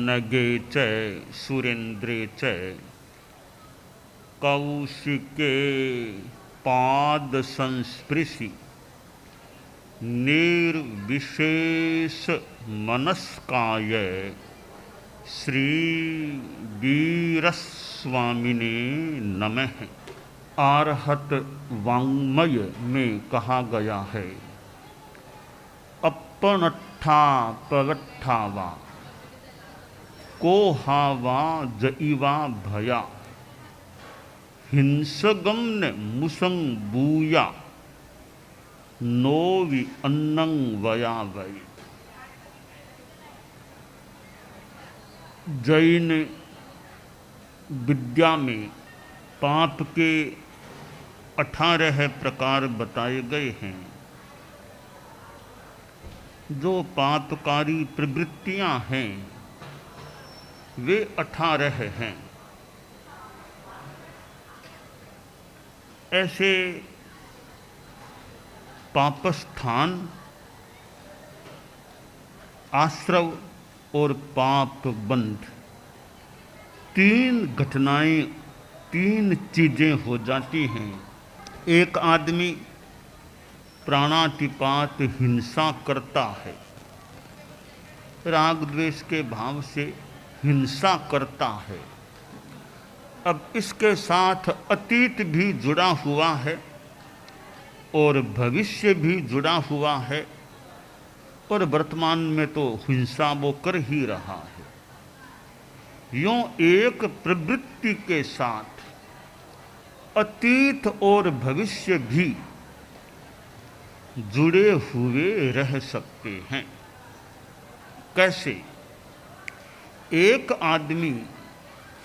नगे च सुरेन्द्रे च कौशिके पाद संस्पृशि निर्विशेष मनस्काय श्री वीरस्वामिने नमः। आरहत वाङ्मय में कहा गया है, अपनट्ठा पगट्ठावा को हावा जईवा भया हिंसगम्न मुसंग बूया नोवि अन्नंग वया वै। जैन विद्या में पाप के 18 प्रकार बताए गए हैं। जो पापकारी प्रवृत्तियां हैं वे 18 हैं। ऐसे पापस्थान, आश्रव और पाप बंध, 3 घटनाएं, 3 चीजें हो जाती हैं। एक आदमी प्राणातिपात हिंसा करता है, राग द्वेष के भाव से हिंसा करता है। अब इसके साथ अतीत भी जुड़ा हुआ है और भविष्य भी जुड़ा हुआ है और वर्तमान में तो हिंसा वो कर ही रहा है। यूं एक प्रवृत्ति के साथ अतीत और भविष्य भी जुड़े हुए रह सकते हैं। कैसे? एक आदमी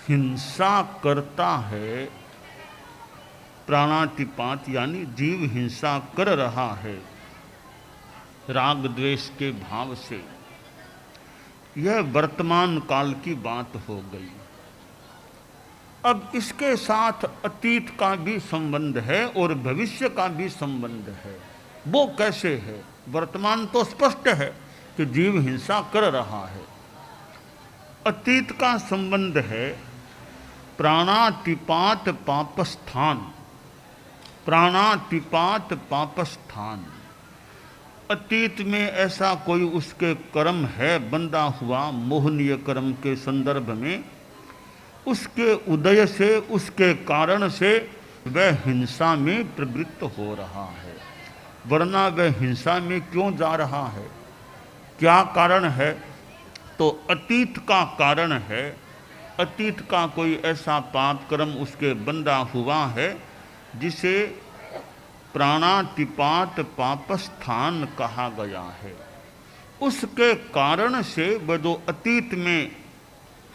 हिंसा करता है, प्राणातिपात यानी जीव हिंसा कर रहा है राग द्वेष के भाव से। यह वर्तमान काल की बात हो गई। अब इसके साथ अतीत का भी संबंध है और भविष्य का भी संबंध है। वो कैसे है? वर्तमान तो स्पष्ट है कि जीव हिंसा कर रहा है। अतीत का संबंध है प्राणातिपात पापस्थान। प्राणातिपात पापस्थान, अतीत में ऐसा कोई उसके कर्म है बंधा हुआ मोहनीय कर्म के संदर्भ में, उसके उदय से, उसके कारण से वह हिंसा में प्रवृत्त हो रहा है। वरना वह हिंसा में क्यों जा रहा है? क्या कारण है? तो अतीत का कारण है। अतीत का कोई ऐसा पाप कर्म उसके बंधा हुआ है जिसे प्राणातिपात पापस्थान कहा गया है। उसके कारण से वह जो अतीत में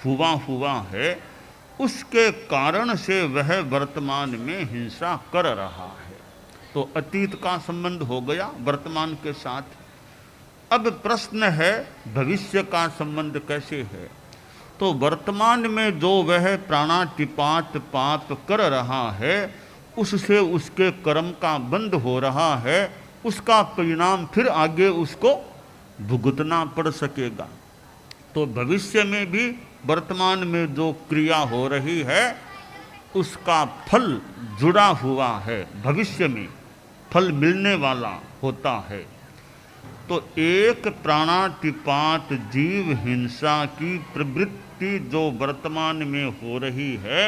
हुआ है, उसके कारण से वह वर्तमान में हिंसा कर रहा है। तो अतीत का संबंध हो गया वर्तमान के साथ। अब प्रश्न है भविष्य का संबंध कैसे है? तो वर्तमान में जो वह प्राणातिपात पाप कर रहा है, उससे उसके कर्म का बंध हो रहा है, उसका परिणाम फिर आगे उसको भुगतना पड़ सकेगा। तो भविष्य में भी वर्तमान में जो क्रिया हो रही है उसका फल जुड़ा हुआ है, भविष्य में फल मिलने वाला होता है। तो एक प्राणातिपात जीव हिंसा की प्रवृत्ति जो वर्तमान में हो रही है,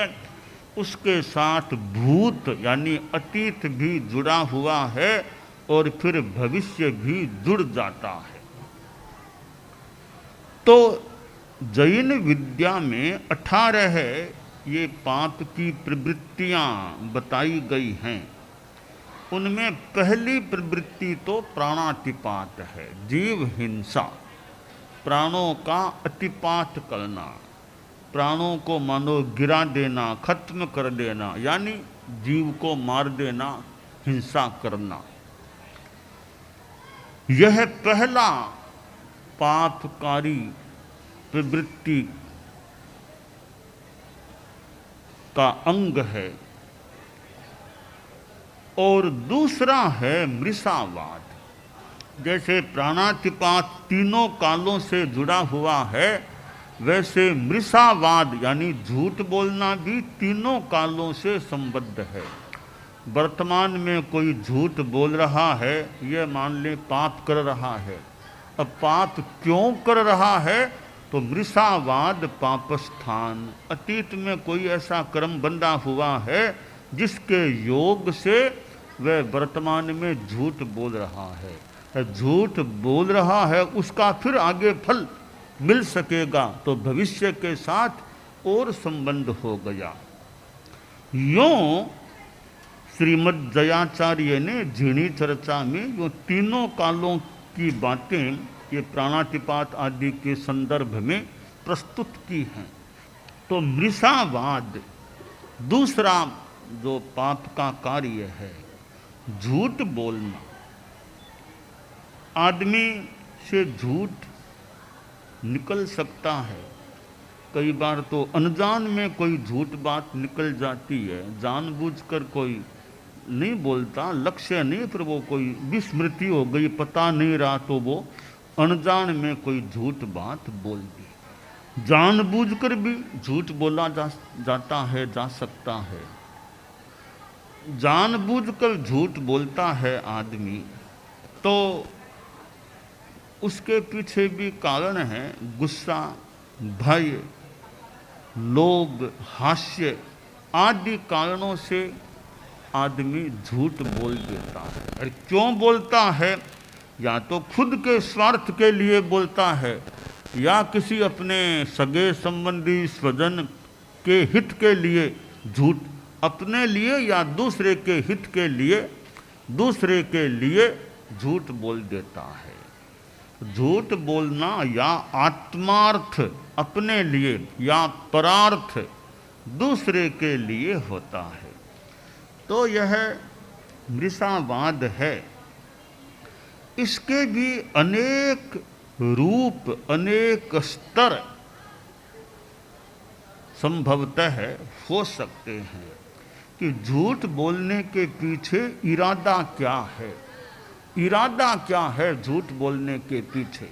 उसके साथ भूत यानी अतीत भी जुड़ा हुआ है और फिर भविष्य भी जुड़ जाता है। तो जैन विद्या में 18 ये पाप की प्रवृत्तियां बताई गई हैं। उनमें पहली प्रवृत्ति तो प्राणातिपात है, जीव हिंसा, प्राणों का अतिपात करना, प्राणों को मानो गिरा देना, खत्म कर देना, यानी जीव को मार देना, हिंसा करना। यह पहला पापकारी प्रवृत्ति का अंग है। और दूसरा है मृषावाद। जैसे प्राणातिपात तीनों कालों से जुड़ा हुआ है, वैसे मृषावाद यानी झूठ बोलना भी तीनों कालों से संबद्ध है। वर्तमान में कोई झूठ बोल रहा है, यह मान ले पाप कर रहा है। अब पाप क्यों कर रहा है? तो मृषावाद पापस्थान, अतीत में कोई ऐसा कर्म बंधा हुआ है जिसके योग से वह वर्तमान में झूठ बोल रहा है। झूठ बोल रहा है, उसका फिर आगे फल मिल सकेगा तो भविष्य के साथ और संबंध हो गया। यों श्रीमद् जयाचार्य ने झिणी चर्चा में जो तीनों कालों की बातें ये प्राणातिपात आदि के संदर्भ में प्रस्तुत की हैं। तो मृषावाद दूसरा जो पाप का कार्य है, झूठ बोलना। आदमी से झूठ निकल सकता है, कई बार तो अनजान में कोई झूठ बात निकल जाती है, जानबूझकर कोई नहीं बोलता, लक्ष्य नहीं, फिर वो कोई विस्मृति हो गई, पता नहीं रहा तो वो अनजान में कोई झूठ बात बोल दी। जानबूझकर भी झूठ बोला जाता है, जा सकता है। जानबूझकर झूठ बोलता है आदमी तो उसके पीछे भी कारण है, गुस्सा, भय, लोभ, हास्य आदि कारणों से आदमी झूठ बोल देता है। और क्यों बोलता है? या तो खुद के स्वार्थ के लिए बोलता है, या किसी अपने सगे संबंधी स्वजन के हित के लिए झूठ, अपने लिए या दूसरे के हित के लिए, दूसरे के लिए झूठ बोल देता है। झूठ बोलना या आत्मार्थ अपने लिए या परार्थ दूसरे के लिए होता है। तो यह मृषावाद है। इसके भी अनेक रूप, अनेक स्तर संभवतः हो सकते हैं कि झूठ बोलने के पीछे इरादा क्या है। इरादा क्या है झूठ बोलने के पीछे?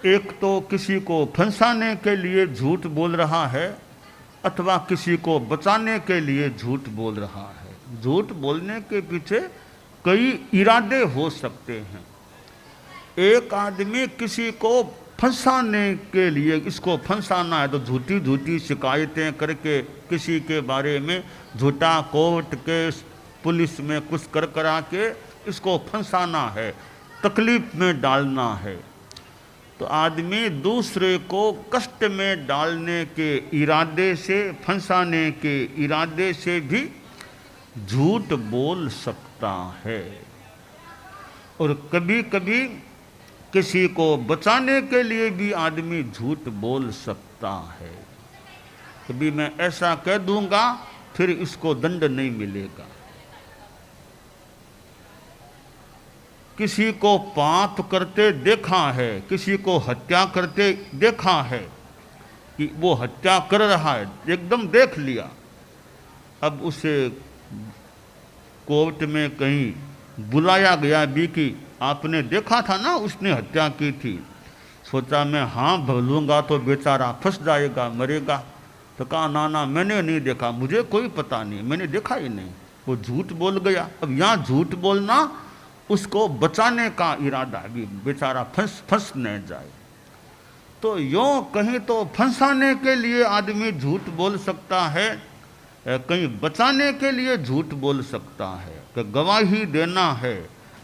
एक तो किसी को फंसाने के लिए झूठ बोल रहा है, अथवा किसी को बचाने के लिए झूठ बोल रहा है। झूठ बोलने के पीछे कई इरादे हो सकते हैं। एक आदमी किसी को फंसाने के लिए, इसको फंसाना है तो झूठी झूठी शिकायतें करके किसी के बारे में झूठा कोर्ट केस पुलिस में कुछ कर करा के इसको फंसाना है, तकलीफ में डालना है। तो आदमी दूसरे को कष्ट में डालने के इरादे से, फंसाने के इरादे से भी झूठ बोल सकता है। और कभी कभी किसी को बचाने के लिए भी आदमी झूठ बोल सकता है। कभी मैं ऐसा कह दूंगा फिर इसको दंड नहीं मिलेगा। किसी को पाप करते देखा है, किसी को हत्या करते देखा है कि वो हत्या कर रहा है, एकदम देख लिया। अब उसे कोर्ट में कहीं बुलाया गया भी कि आपने देखा था ना उसने हत्या की थी। सोचा मैं हाँ बोलूँगा तो बेचारा फंस जाएगा, मरेगा। तो कहा ना ना मैंने नहीं देखा, मुझे कोई पता नहीं, मैंने देखा ही नहीं। वो झूठ बोल गया। अब यहाँ झूठ बोलना उसको बचाने का इरादा भी, बेचारा फंस न जाए। तो यों कहीं तो फंसाने के लिए आदमी झूठ बोल सकता है, कहीं बचाने के लिए झूठ बोल सकता है कि गवाही देना है।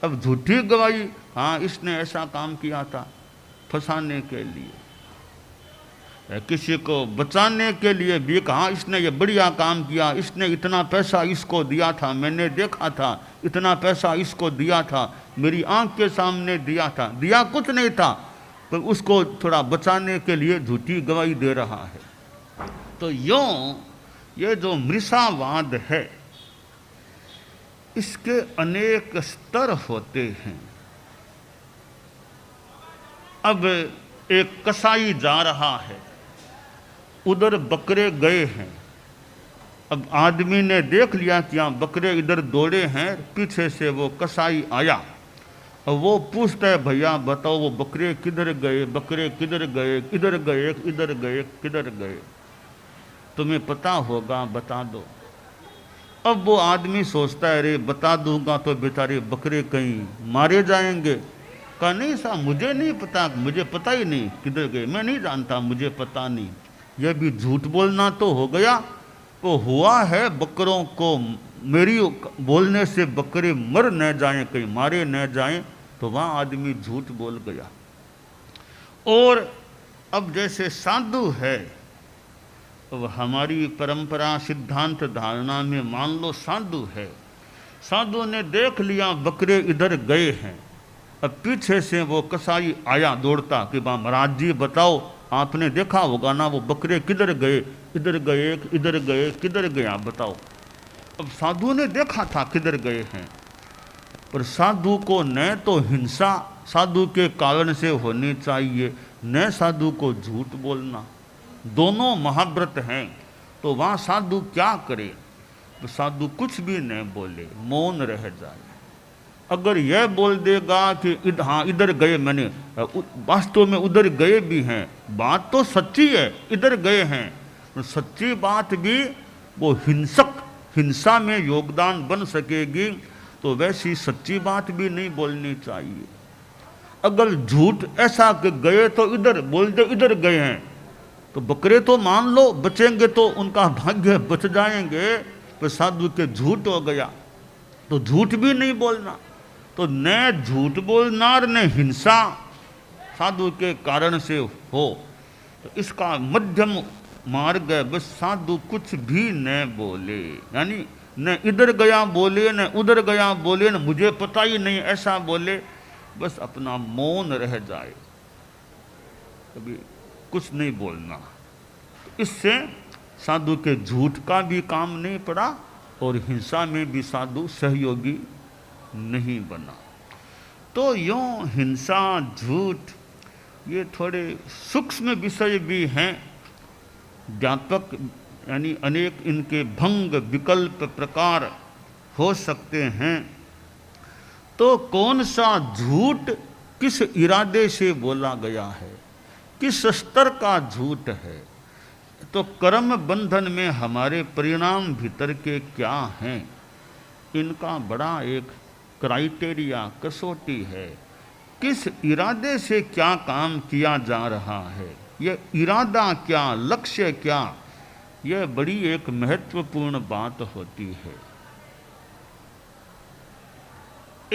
अब झूठी गवाही, हाँ इसने ऐसा काम किया था, फंसाने के लिए। किसी को बचाने के लिए भी कहा इसने ये बढ़िया काम किया, इसने इतना पैसा इसको दिया था, मैंने देखा था, इतना पैसा इसको दिया था, मेरी आंख के सामने दिया था, दिया कुछ नहीं था, पर उसको थोड़ा बचाने के लिए झूठी गवाही दे रहा है। तो यों ये जो मृषावाद है इसके अनेक स्तर होते हैं। अब एक कसाई जा रहा है, उधर बकरे गए हैं। अब आदमी ने देख लिया कि यहाँ बकरे इधर दौड़े हैं, पीछे से वो कसाई आया और वो पूछता है भैया बताओ वो बकरे किधर गए, बकरे किधर गए, किधर गए, किधर गए, किधर गए, तुम्हें पता होगा बता दो। अब वो आदमी सोचता है अरे बता दूंगा तो बेचारे बकरे कहीं मारे जाएंगे। कहा नहीं साहब मुझे नहीं पता, मुझे पता ही नहीं किधर गए, मैं नहीं जानता, मुझे पता नहीं। यह भी झूठ बोलना तो हो गया। तो हुआ है बकरों को मेरी बोलने से बकरे मर न जाएं, कहीं मारे न जाएं, तो वहाँ आदमी झूठ बोल गया। और अब जैसे साधु है, अब हमारी परंपरा सिद्धांत धारणा में मान लो साधु है, साधु ने देख लिया बकरे इधर गए हैं। अब पीछे से वो कसाई आया दौड़ता कि महाराज जी बताओ आपने देखा होगा ना वो बकरे किधर गए, इधर गए, इधर गए, किधर गए आप बताओ। अब साधु ने देखा था किधर गए हैं, पर साधु को न तो हिंसा साधु के कारण से होनी चाहिए, न साधु को झूठ बोलना। दोनों महाव्रत हैं, तो वहाँ साधु क्या करे? तो साधु कुछ भी न बोले, मौन रह जाए। अगर यह बोल देगा कि हाँ इधर गए, मैंने वास्तव में उधर गए भी हैं, बात तो सच्ची है, इधर गए हैं, तो सच्ची बात भी वो हिंसा में योगदान बन सकेगी, तो वैसी सच्ची बात भी नहीं बोलनी चाहिए। अगर झूठ ऐसा कि गए तो इधर बोल दे इधर गए हैं, तो बकरे तो मान लो बचेंगे तो उनका भाग्य बच जाएंगे, पर साधु के झूठ हो गया तो झूठ भी नहीं बोलना। तो न झूठ बोलना और न हिंसा साधु के कारण से हो, तो इसका मध्यम मार्ग है, बस साधु कुछ भी न बोले, यानी न इधर गया बोले न उधर गया बोले, न मुझे पता ही नहीं ऐसा बोले, बस अपना मौन रह जाए, कभी कुछ नहीं बोलना। इससे साधु के झूठ का भी काम नहीं पड़ा और हिंसा में भी साधु सहयोगी नहीं बना। तो यूँ हिंसा झूठ ये थोड़े सूक्ष्म विषय भी हैं, व्यापक यानी अनेक इनके भंग विकल्प प्रकार हो सकते हैं। तो कौन सा झूठ किस इरादे से बोला गया है, किस स्तर का झूठ है, तो कर्म बंधन में हमारे परिणाम भीतर के क्या हैं, इनका बड़ा एक क्राइटेरिया कसौटी है। किस इरादे से क्या काम किया जा रहा है, यह इरादा क्या, लक्ष्य क्या, यह बड़ी एक महत्वपूर्ण बात होती है।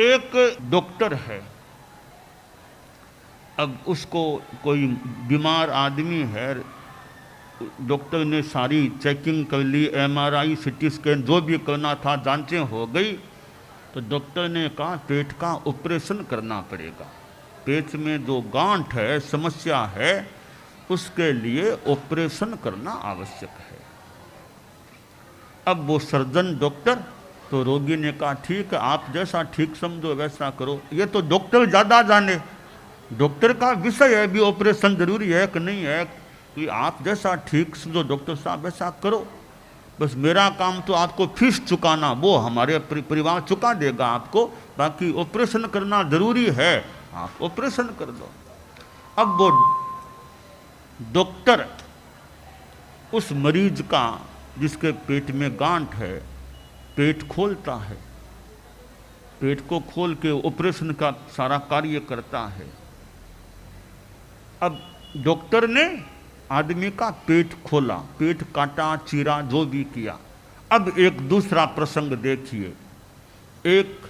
एक डॉक्टर है, अब उसको कोई बीमार आदमी है, डॉक्टर ने सारी चेकिंग कर ली, MRI CT स्कैन जो भी करना था, जांचें हो गई, तो डॉक्टर ने कहा पेट का ऑपरेशन करना पड़ेगा, पेट में जो गांठ है, समस्या है, उसके लिए ऑपरेशन करना आवश्यक है। अब वो सर्जन डॉक्टर, तो रोगी ने कहा ठीक है आप जैसा ठीक समझो वैसा करो। ये तो डॉक्टर ज़्यादा जाने, डॉक्टर का विषय है भी ऑपरेशन जरूरी है कि नहीं है, कि आप जैसा ठीक समझो डॉक्टर साहब वैसा करो, बस मेरा काम तो आपको फीस चुकाना, वो हमारे परिवार चुका देगा आपको, बाकी ऑपरेशन करना जरूरी है, आप ऑपरेशन कर दो। अब वो डॉक्टर उस मरीज का जिसके पेट में गांठ है, पेट खोलता है, पेट को खोल के ऑपरेशन का सारा कार्य करता है। अब डॉक्टर ने आदमी का पेट खोला, पेट काटा, चीरा, जो भी किया। अब एक दूसरा प्रसंग देखिए, एक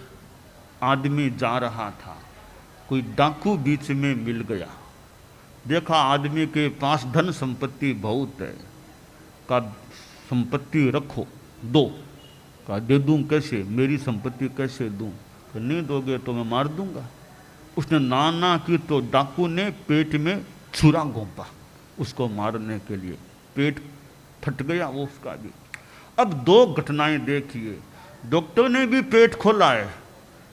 आदमी जा रहा था, कोई डाकू बीच में मिल गया, देखा आदमी के पास धन संपत्ति बहुत है, का संपत्ति रखो दो, का दे दूं कैसे, मेरी संपत्ति कैसे दूं, तो नहीं दोगे तो मैं मार दूंगा। उसने ना की तो डाकू ने पेट में छुरा घोंपा उसको मारने के लिए, पेट फट गया वो उसका भी। अब दो घटनाएं देखिए, डॉक्टर ने भी पेट खोला है,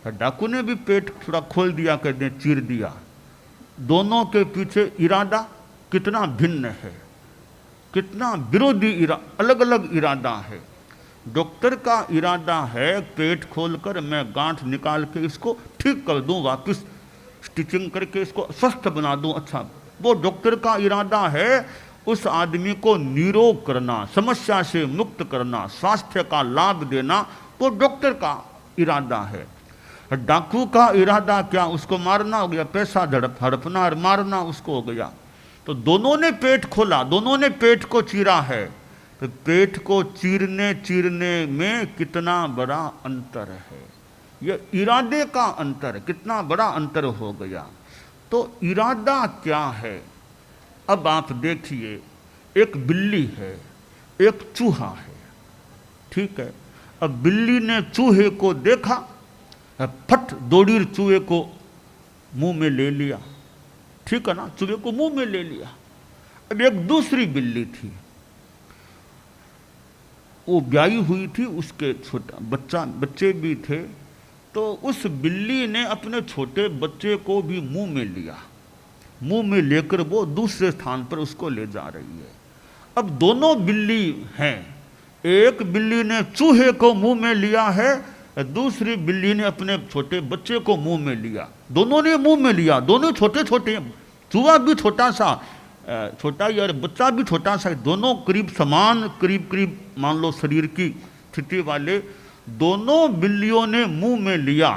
डाकू ने भी पेट थोड़ा खोल दिया, कहते हैं चीर दिया। दोनों के पीछे इरादा कितना भिन्न है, कितना विरोधी अलग अलग इरादा है। डॉक्टर का इरादा है पेट खोलकर मैं गांठ निकाल के इसको ठीक कर दूं, वापस स्टिचिंग करके इसको स्वस्थ बना दूं। अच्छा, वो डॉक्टर का इरादा है उस आदमी को निरोग करना, समस्या से मुक्त करना, स्वास्थ्य का लाभ देना, वो डॉक्टर का इरादा है। डाकू का इरादा क्या? उसको मारना हो गया, पैसा हड़पना और मारना उसको हो गया। तो दोनों ने पेट खोला, दोनों ने पेट को चीरा है। तो पेट को चीरने चीरने में कितना बड़ा अंतर है, यह इरादे का अंतर, कितना बड़ा अंतर हो गया। तो इरादा क्या है? अब आप देखिए, एक बिल्ली है, एक चूहा है, ठीक है। अब बिल्ली ने चूहे को देखा, फट दौड़ी चूहे को मुंह में ले लिया, ठीक है ना, चूहे को मुंह में ले लिया। अब एक दूसरी बिल्ली थी, वो ब्याई हुई थी, उसके छोटा बच्चे भी थे। तो उस बिल्ली ने अपने छोटे बच्चे को भी मुंह में लिया, मुंह में लेकर वो दूसरे स्थान पर उसको ले जा रही है। अब दोनों बिल्ली हैं, एक बिल्ली ने चूहे को मुंह में लिया है, दूसरी बिल्ली ने अपने छोटे बच्चे को मुंह में लिया। दोनों ने मुंह में लिया, दोनों छोटे छोटे, चूहा भी छोटा सा, छोटा ही और बच्चा भी छोटा सा, दोनों करीब समान, करीब करीब मान लो शरीर की स्थिति वाले, दोनों बिल्लियों ने मुंह में लिया।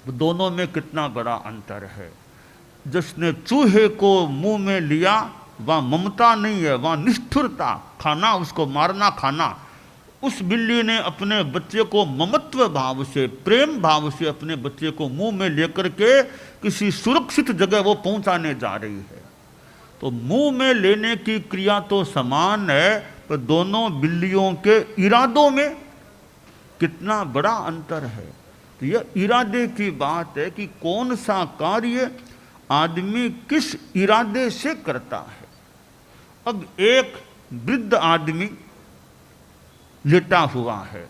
दोनों में कितना बड़ा अंतर है। जिसने चूहे को मुंह में लिया वह ममता नहीं है, वह निष्ठुरता, खाना, उसको मारना खाना। उस बिल्ली ने अपने बच्चे को ममत्व भाव से, प्रेम भाव से अपने बच्चे को मुंह में लेकर के किसी सुरक्षित जगह वो पहुंचाने जा रही है। तो मुंह में लेने की क्रिया तो समान है, पर दोनों बिल्लियों के इरादों में कितना बड़ा अंतर है। तो यह इरादे की बात है कि कौन सा कार्य आदमी किस इरादे से करता है। अब एक वृद्ध आदमी लेटा हुआ है,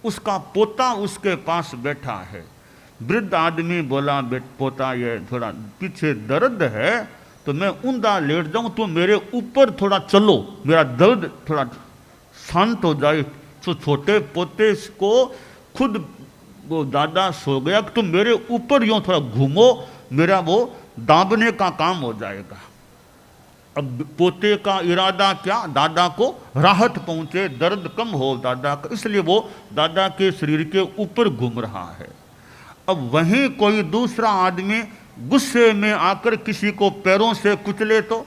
उसका पोता उसके पास बैठा है। वृद्ध आदमी बोला, पोता ये थोड़ा पीछे दर्द है तो मैं ऊंधा लेट जाऊं, तो मेरे ऊपर थोड़ा चलो, मेरा दर्द थोड़ा शांत हो जाए। तो छोटे पोते को खुद वो दादा सो गया, तुम मेरे ऊपर यूं थोड़ा घूमो, मेरा वो दाबने का काम हो जाएगा। अब पोते का इरादा क्या? दादा को राहत पहुंचे, दर्द कम हो दादा का, इसलिए वो दादा के शरीर के ऊपर घूम रहा है। अब वहीं कोई दूसरा आदमी गुस्से में आकर किसी को पैरों से कुचले तो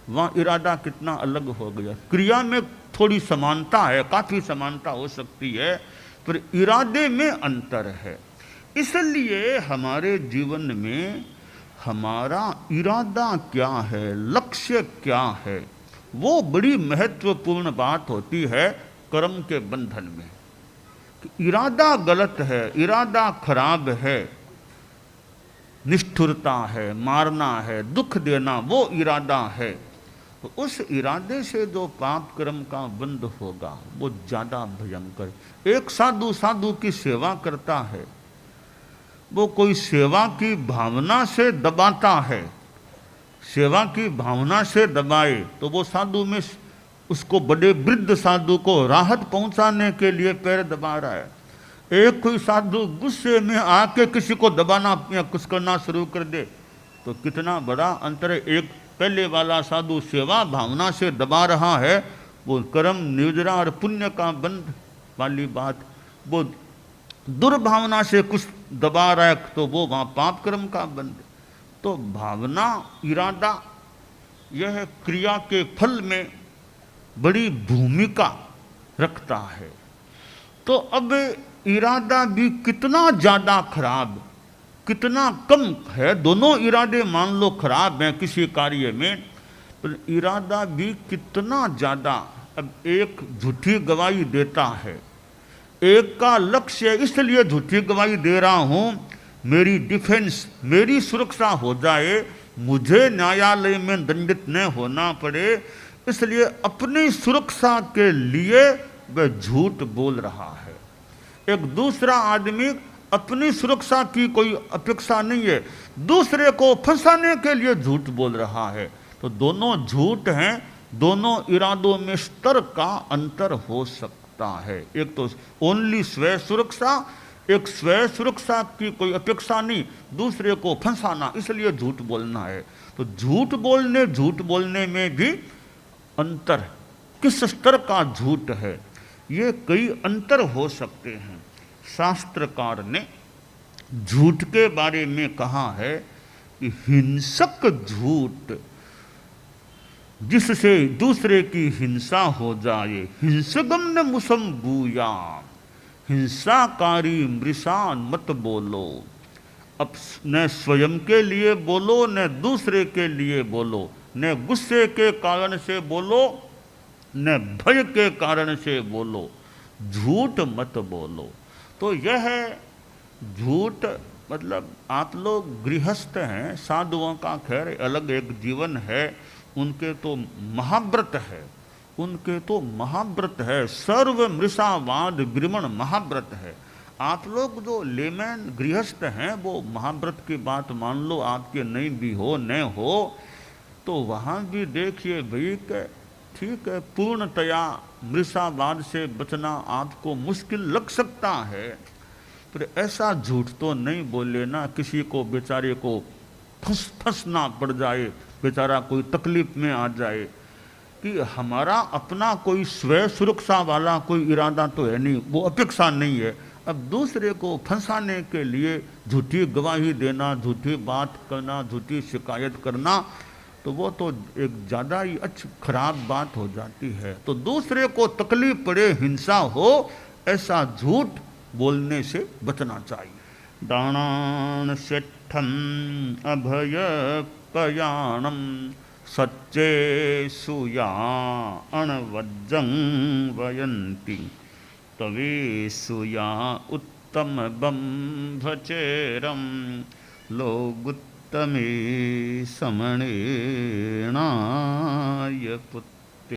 वहाँ इरादा कितना अलग हो गया। क्रिया में थोड़ी समानता है, काफ़ी समानता हो सकती है, पर इरादे में अंतर है। इसलिए हमारे जीवन में हमारा इरादा क्या है, लक्ष्य क्या है, वो बड़ी महत्वपूर्ण बात होती है कर्म के बंधन में। इरादा गलत है, इरादा खराब है, निष्ठुरता है, मारना है, दुख देना, वो इरादा है, तो उस इरादे से जो पाप कर्म का बंध होगा वो ज़्यादा भयंकर। एक साधु साधु की सेवा करता है, वो कोई सेवा की भावना से दबाता है, सेवा की भावना से दबाए तो वो साधु में उसको, बड़े वृद्ध साधु को राहत पहुंचाने के लिए पैर दबा रहा है। एक कोई साधु गुस्से में आके किसी को दबाना या कुछ करना शुरू कर दे तो कितना बड़ा अंतर है। एक पहले वाला साधु सेवा भावना से दबा रहा है, वो कर्म निर्जरा और पुण्य का बंध वाली बात, वो दुर्भावना से कुछ दबा रहा है तो वो वहाँ पाप कर्म का बंध। तो भावना, इरादा, यह क्रिया के फल में बड़ी भूमिका रखता है। तो अब इरादा भी कितना ज़्यादा खराब, कितना कम है, दोनों इरादे मान लो खराब हैं किसी कार्य में, पर इरादा भी कितना ज़्यादा। अब एक झूठी गवाही देता है, एक का लक्ष्य इसलिए झूठी गवाही दे रहा हूँ मेरी डिफेंस, मेरी सुरक्षा हो जाए, मुझे न्यायालय में दंडित न होना पड़े, इसलिए अपनी सुरक्षा के लिए वह झूठ बोल रहा है। एक दूसरा आदमी अपनी सुरक्षा की कोई अपेक्षा नहीं है, दूसरे को फंसाने के लिए झूठ बोल रहा है। तो दोनों झूठ हैं, दोनों इरादों में स्तर का अंतर हो सकता सकता है। एक तो ओनली स्वयं सुरक्षा, एक स्वयं सुरक्षा की कोई अपेक्षा नहीं, दूसरे को फंसाना, इसलिए झूठ बोलना है। तो झूठ बोलने में भी अंतर, किस स्तर का झूठ है, ये कई अंतर हो सकते हैं। शास्त्रकार ने झूठ के बारे में कहा है कि हिंसक झूठ, जिससे दूसरे की हिंसा हो जाए, हिंसगम न मुसम बूया, हिंसाकारी मृषान मत बोलो। अब न स्वयं के लिए बोलो न दूसरे के लिए बोलो, न गुस्से के कारण से बोलो न भय के कारण से बोलो, झूठ मत बोलो। तो यह झूठ, मतलब आप लोग गृहस्थ हैं, साधुओं का खैर अलग एक जीवन है, उनके तो महाव्रत है, उनके तो महाव्रत है, सर्व मृषावाद विरमण महाव्रत है। आप लोग जो लेमैन गृहस्थ हैं वो महाव्रत की बात मान लो, आपके नहीं भी हो न हो तो वहाँ भी देखिए भाई कि ठीक है, पूर्णतया मृषावाद से बचना आपको मुश्किल लग सकता है, पर ऐसा झूठ तो नहीं बोले ना किसी को बेचारे को फंसना पड़ जाए, बेचारा कोई तकलीफ में आ जाए, कि हमारा अपना कोई स्वयं सुरक्षा वाला कोई इरादा तो है नहीं, वो अपेक्षा नहीं है। अब दूसरे को फंसाने के लिए झूठी गवाही देना, झूठी बात करना, झूठी शिकायत करना, तो वो तो एक ज़्यादा ही खराब बात हो जाती है। तो दूसरे को तकलीफ पड़े, हिंसा हो, ऐसा झूठ बोलने से बचना चाहिए। दानान सेठम अभय पयाणम सच्चे सुया अणवज्जं वयंती तवे सुया उत्तम बंभचेरम लोगुत्तमे समणेनाय पुत्र।